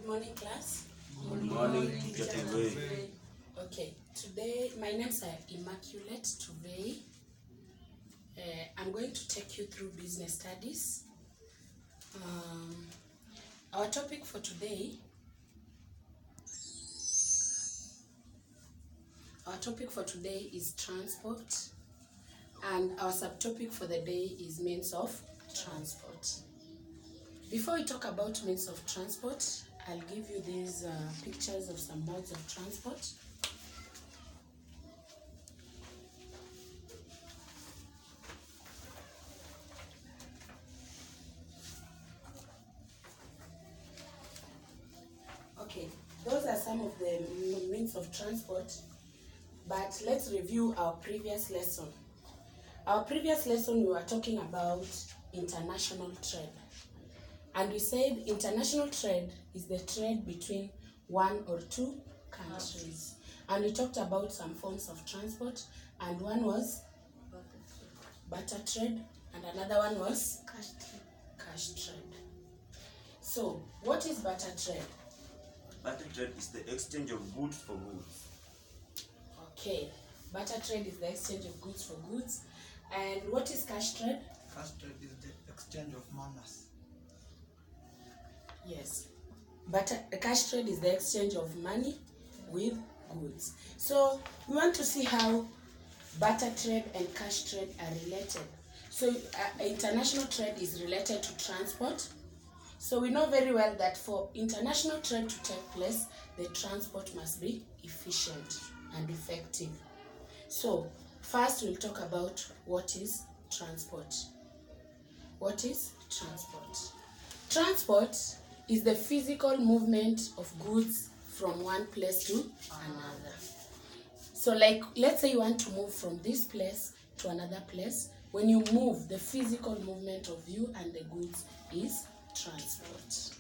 morning, class. Good morning, Teacher Tuvei. Okay, today my name's Immaculate Tuvei. I'm going to take you through business studies. Our topic for today is transport, and our subtopic for the day is means of transport. Before we talk about means of transport, I'll give you these pictures of some modes of transport. Okay, those are some of the means of transport, but let's review our previous lesson. Our previous lesson, we were talking about international trade. And we said international trade is the trade between one or two countries. And we talked about some forms of transport, and one was barter trade, and another one was cash trade. So, what is barter trade? Barter trade is the exchange of goods for goods. Okay, barter trade is the exchange of goods for goods. And what is cash trade? Cash trade is the exchange of manners. Yes, but cash trade is the exchange of money with goods. So we want to see how barter trade and cash trade are related. So international trade is related to transport. So we know very well that for international trade to take place, the transport must be efficient and effective. So first we'll talk about what is transport. What is transport? Transport is the physical movement of goods from one place to another. So like, let's say you want to move from this place to another place. When you move, the physical movement of you and the goods is transport.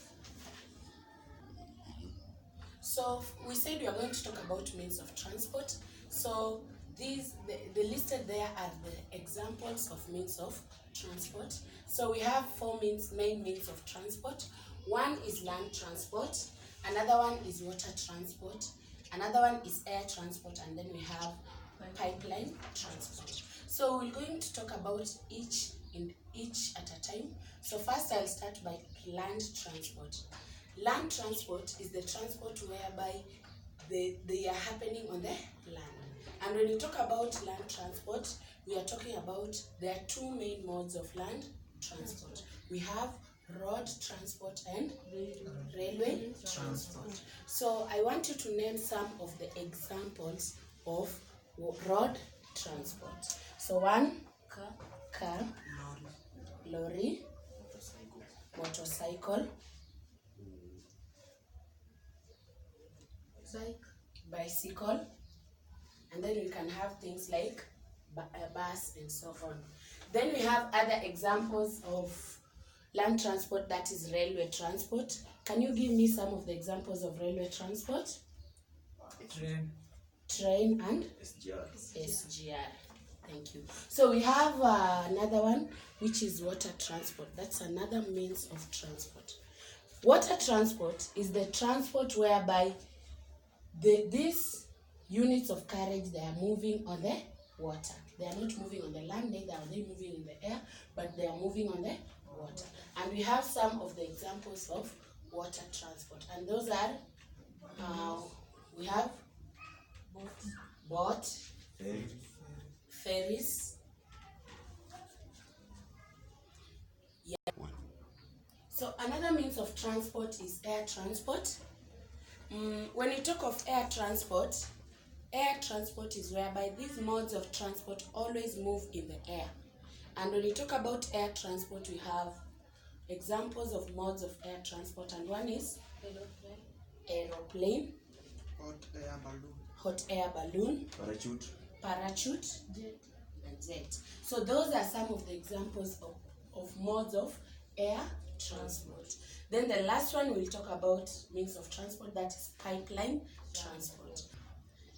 So we said we are going to talk about means of transport. So these, the listed there are the examples of means of transport. So we have four main means of transport. One is land transport, another one is water transport, another one is air transport, and then we have pipeline transport. So we're going to talk about each at a time. So first I'll start by land transport. Land transport is the transport whereby they are happening on the land. And when you talk about land transport, we are talking about, there are two main modes of land transport. We have road transport and railway transport. So I want you to name some of the examples of road transport. So one, car, lorry, motorcycle, bicycle, and then we can have things like a bus and so on. Then we have other examples of land transport, that is railway transport. Can you give me some of the examples of railway transport? Train and SGR. Thank you. So we have another one, which is water transport. That's another means of transport. Water transport is the transport whereby these units of carriage, they are moving on the water. They are not moving on the land, neither are they moving in the air, but they are moving on the water. And we have some of the examples of water transport, and those are we have boat, ferries. Yeah. So another means of transport is air transport. When you talk of air transport is whereby these modes of transport always move in the air. And when you talk about air transport, we have examples of modes of air transport, and one is aeroplane, hot air balloon, parachute, and jet. So those are some of the examples of modes of air transport. Then the last one we'll talk about means of transport, that is pipeline transport.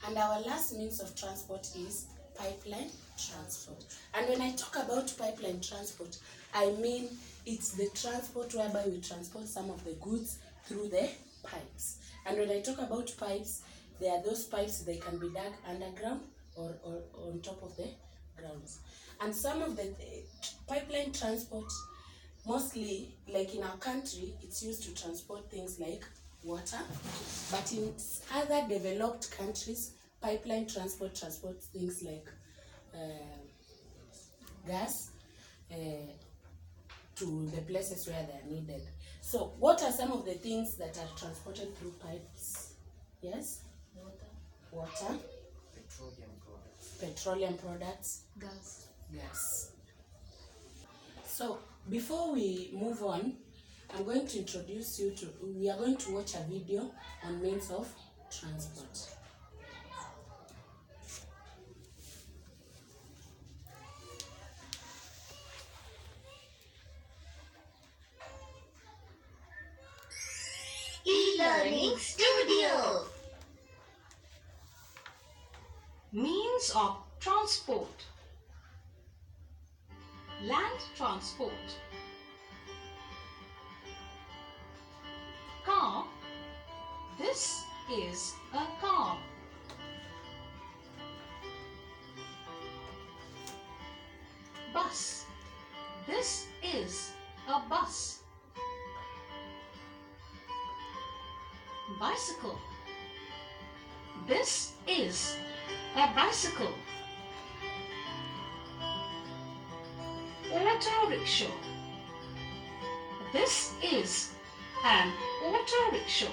And our last means of transport is pipeline transport. And when I talk about pipeline transport, I mean it's the transport whereby we transport some of the goods through the pipes. And when I talk about pipes, there are those pipes, they can be dug underground or on top of the grounds. And some of the pipeline transport, mostly like in our country, it's used to transport things like water. But in other developed countries, pipeline transport transports things like gas to the places where they are needed. So what are some of the things that are transported through pipes? Yes? Water. Petroleum products. Gas. So before we move on, I'm going to introduce you to, we are going to watch a video on means of transport. E-Learning Studio. Means of transport. Land transport. Car. This is a car. Bus. This is a bus. Bicycle. This is a bicycle. Auto rickshaw. This is an auto rickshaw.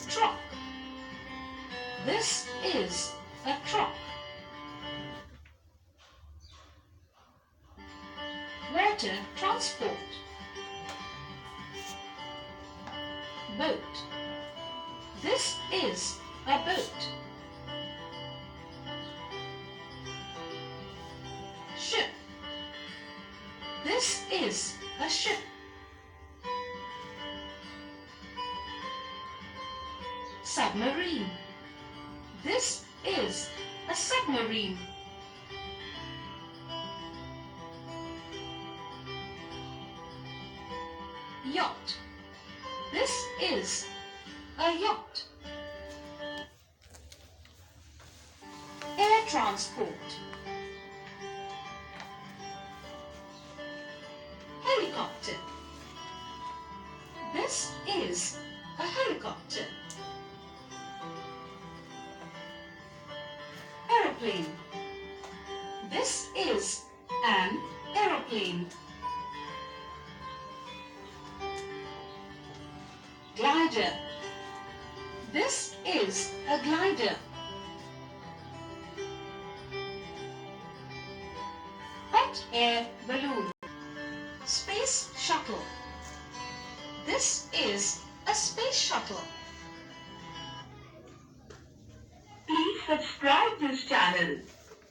Truck. This is a truck. Water transport. Boat. This is a boat. Ship. This is a ship. Submarine. This is a submarine. Yacht. This is a yacht. Air transport. Helicopter. This is a helicopter. Aeroplane. This is an aeroplane. Glider. This is a glider. Hot air balloon. Space shuttle. This is a space shuttle. Please subscribe this channel.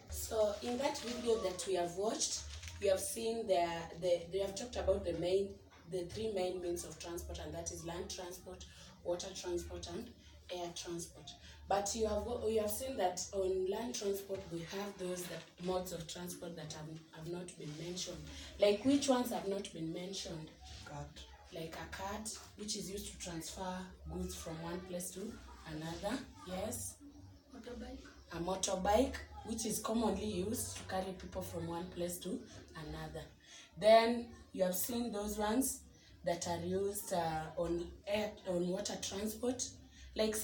So in that video that we have watched, we have seen they have talked about the three main means of transport, and that is land transport, water transport, and air transport. But you have seen that on land transport we have those modes of transport that have not been mentioned. Like which ones have not been mentioned? Cart. Like a cart, which is used to transfer goods from one place to another. Yes. A motorbike, which is commonly used to carry people from one place to another. Then you have seen those ones that are used on water transport. Like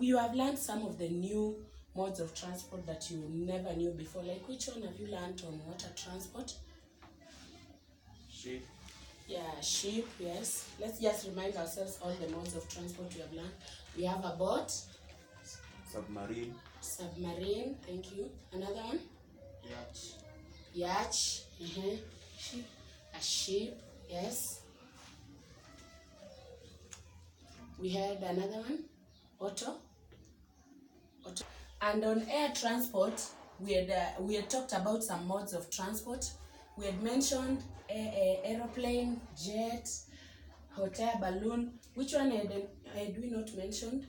you have learned some of the new modes of transport that you never knew before. Like which one have you learned on water transport? Ship. Yeah, ship, yes. Let's just remind ourselves all the modes of transport we have learned. We have a boat. Submarine. Submarine, thank you. Another one? Yacht. Ship. A ship, yes. We had another one, auto. And on air transport, we had talked about some modes of transport. We had mentioned aeroplane, jet, hot air balloon. Which one had we not mentioned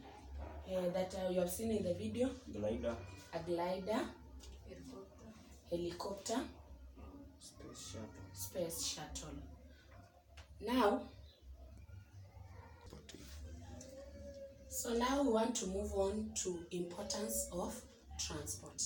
that you have seen in the video? Glider. A glider. Helicopter. Space shuttle. Space shuttle. Now, So now we want to move on to importance of transport.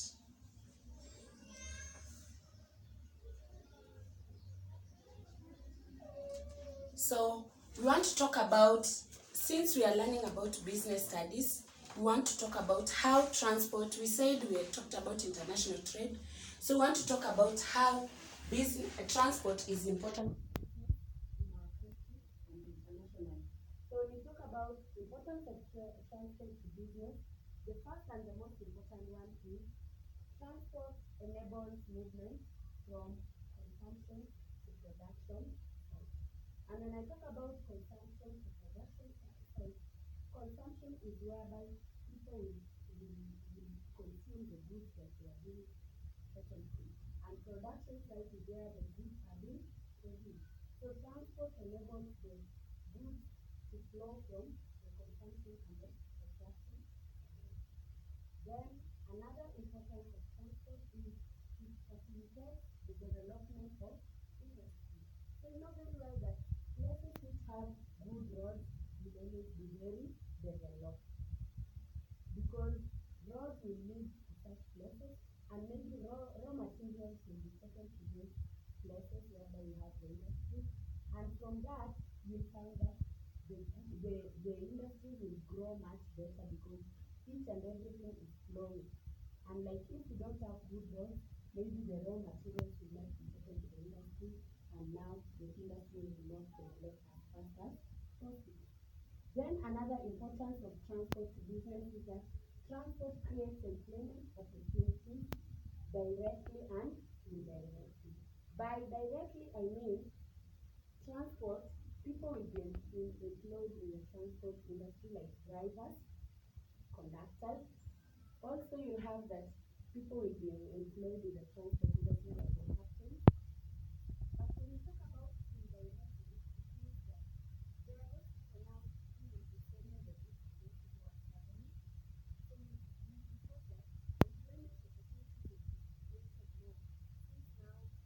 So we want to talk about, since we are learning about business studies, we want to talk about how transport, we said we had talked about international trade, so we want to talk about how transport is important in our country and internationally. So when we talk about importance of transport to business, the first and the most important one is transport enables movement from consumption to production. And when I talk about consumption to production, consumption is whereby people will consume the goods that they are being purchased. And production site is where the goods are being produced. So transport enables the goods to flow from the consumption and the production. Then another importance of transport is it facilitates the development of industry. So you know very well that places which have good roads will always be very developed, because roads will lead to such places, and maybe raw materials will be taken to those places whereby you have the industry, and from that you'll find that the industry will grow much better because each and everything is flowing. And like if you don't have good roads, maybe the raw materials will not be taken to the industry, and now the industry will not develop as fast as possible. Then another importance of transport to business is that transport creates employment opportunities directly and indirectly. By directly, I mean transport, people will be employed in the transport industry like drivers, conductors. Also, you have that people will be employed in the transport industry like the captains. But when you talk about indirectly, it means that there are those people now who will be selling the goods to those people who are traveling. So because that employment opportunities will be created more, since now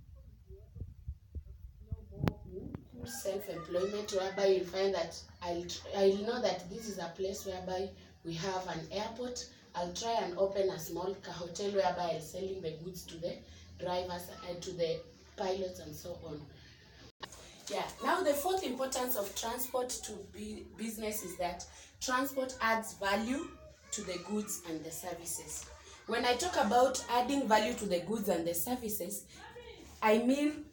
people will be able to explore more into self-employment, whereby you'll find that I'll know that this is a place whereby we have an airport. I'll try and open a small hotel whereby I'm selling the goods to the drivers and to the pilots and so on. Yeah, now the fourth importance of transport to business is that transport adds value to the goods and the services. When I talk about adding value to the goods and the services, I mean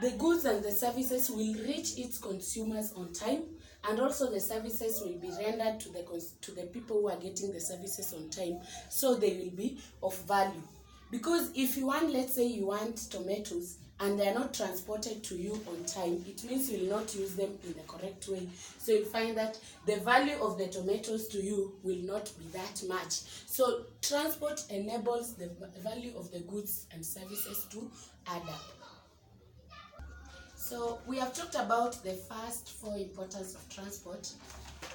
the goods and the services will reach its consumers on time, and also the services will be rendered to the people who are getting the services on time, so they will be of value. Because if you want, let's say you want tomatoes and they are not transported to you on time, it means you will not use them in the correct way. So you find that the value of the tomatoes to you will not be that much. So transport enables the value of the goods and services to add up. So we have talked about the first four importance of transport,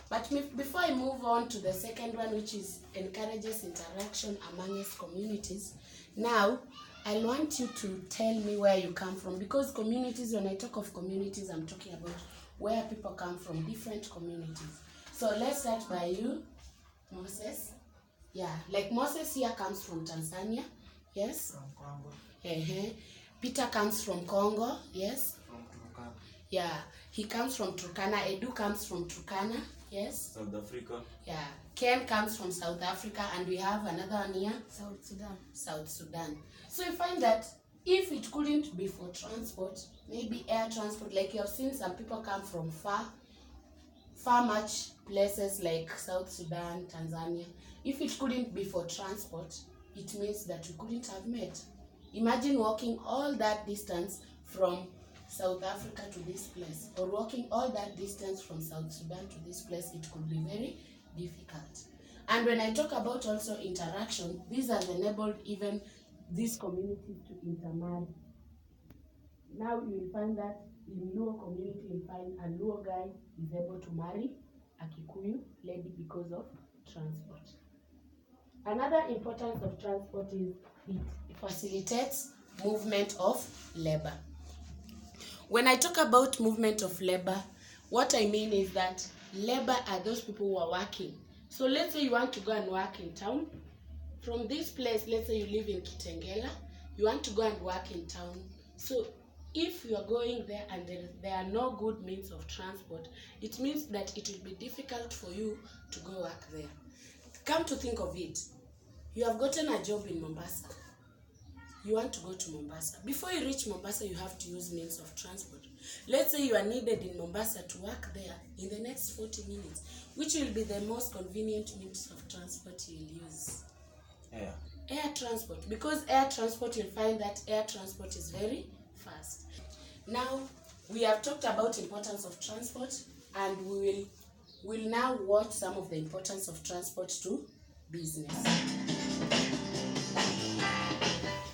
but before I move on to the second one, which is encourages interaction amongst communities, now I want you to tell me where you come from, because communities, when I talk of communities, I'm talking about where people come from, different communities. So let's start by you, Moses. Yeah, like Moses here comes from Tanzania, yes? From Congo. Peter comes from Congo, yes? From Turkana. Yeah, he comes from Turkana. Edu comes from Turkana, yes? South Africa. Yeah, Ken comes from South Africa, and we have another one here, South Sudan. South Sudan. So you find that if it couldn't be for transport, maybe air transport, like you have seen some people come from far much places like South Sudan, Tanzania. If it couldn't be for transport, it means that we couldn't have met. Imagine walking all that distance from South Africa to this place, or walking all that distance from South Sudan to this place. It could be very difficult. And when I talk about also interaction, these have enabled even these communities to intermarry. Now you will find that in Luo community, you will find a Luo guy is able to marry a Kikuyu lady because of transport. Another importance of transport is it facilitates movement of labor. When I talk about movement of labor, what I mean is that Labor are those people who are working. So let's say you want to go and work in town. From this place, let's say you live in Kitengela, you want to go and work in town. So if you are going there and there are no good means of transport, it means that it will be difficult for you to go work there. Come to think of it, you have gotten a job in Mombasa. You want to go to Mombasa. Before you reach Mombasa, you have to use means of transport. Let's say you are needed in Mombasa to work there in the next 40 minutes. Which will be the most convenient means of transport you'll use? Air transport. Because air transport, you'll find that air transport is very fast. Now, we have talked about importance of transport, and we will now watch some of the importance of transport to business.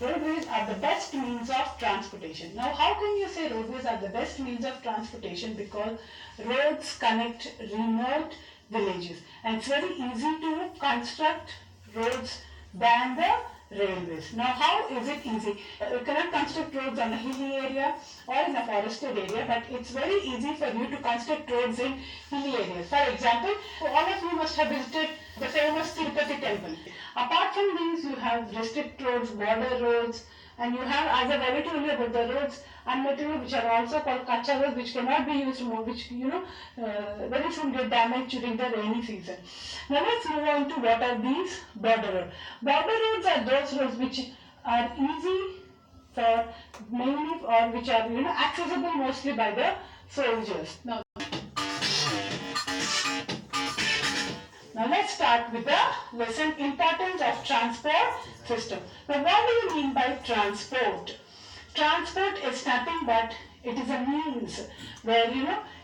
Roadways are the best means of transportation. Now, how can you say roadways are the best means of transportation? Because roads connect remote villages, and it's very easy to construct roads than the railways. Now, how is it easy? You cannot construct roads on a hilly area or in a forested area, but it's very easy for you to construct roads in hilly areas. For example, all of you must have visited the famous Tirupati temple. Apart from these, you have district roads, border roads, and you have, as I've already told you about the roads unmetered, which are also called kacha roads, which cannot be used more, which very soon get damaged during the rainy season. Now let's move on to what are these border roads. Border roads are those roads which are easy for mainly, or which are accessible mostly by the soldiers. Now let's start with the lesson importance of transport system. Now what do you mean by transport? Transport is nothing but it is a means where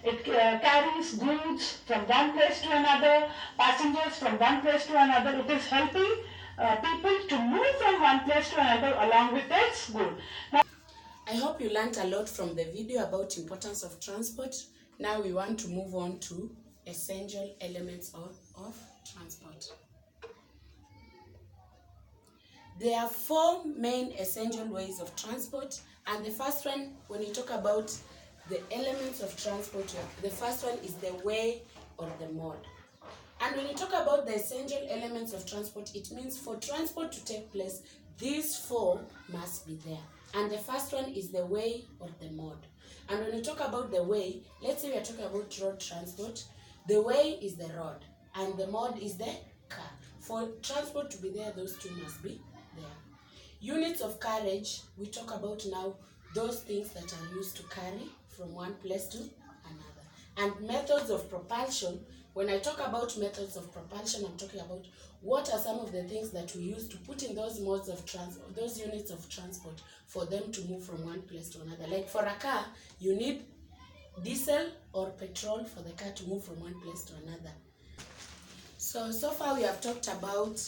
it carries goods from one place to another, passengers from one place to another. It is helping people to move from one place to another along with its good. Now, I hope you learned a lot from the video about importance of transport. Now we want to move on to essential elements of transport. There are 4 main essential ways of transport, and the first one, when you talk about the elements of transport, the first one is the way or the mode. And when you talk about the essential elements of transport, it means for transport to take place, these 4 must be there. And the first one is the way or the mode. And when you talk about the way, let's say we are talking about road transport, the way is the road and the mode is the car. For transport to be there, those 2 must be there. Units of carriage, we talk about now those things that are used to carry from one place to another. And methods of propulsion, when I talk about methods of propulsion, I'm talking about what are some of the things that we use to put in those modes of transport, those units of transport, for them to move from one place to another. Like for a car, you need diesel or petrol for the car to move from one place to another. So far we have talked about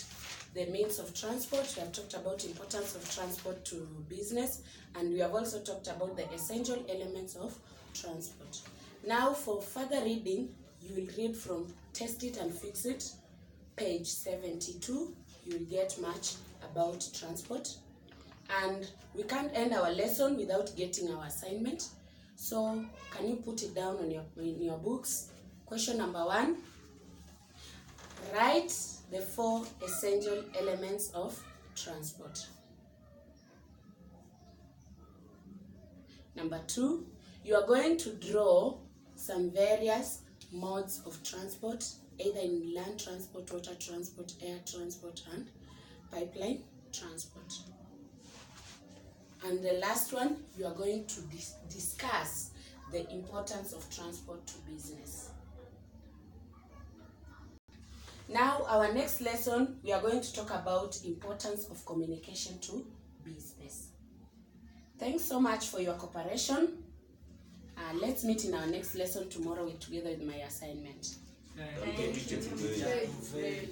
the means of transport, we have talked about importance of transport to business, and we have also talked about the essential elements of transport. Now for further reading, you will read from Test It and Fix It, page 72. You will get much about transport. And we can't end our lesson without getting our assignment. So can you put it down on in your books? Question number 1. Write the 4 essential elements of transport. Number 2, you are going to draw some various modes of transport, either in land transport, water transport, air transport, and pipeline transport. And the last one, you are going to discuss the importance of transport to business. Now, our next lesson, we are going to talk about importance of communication to business. Thanks so much for your cooperation. Let's meet in our next lesson tomorrow together with my assignment. Khakali Tuvei.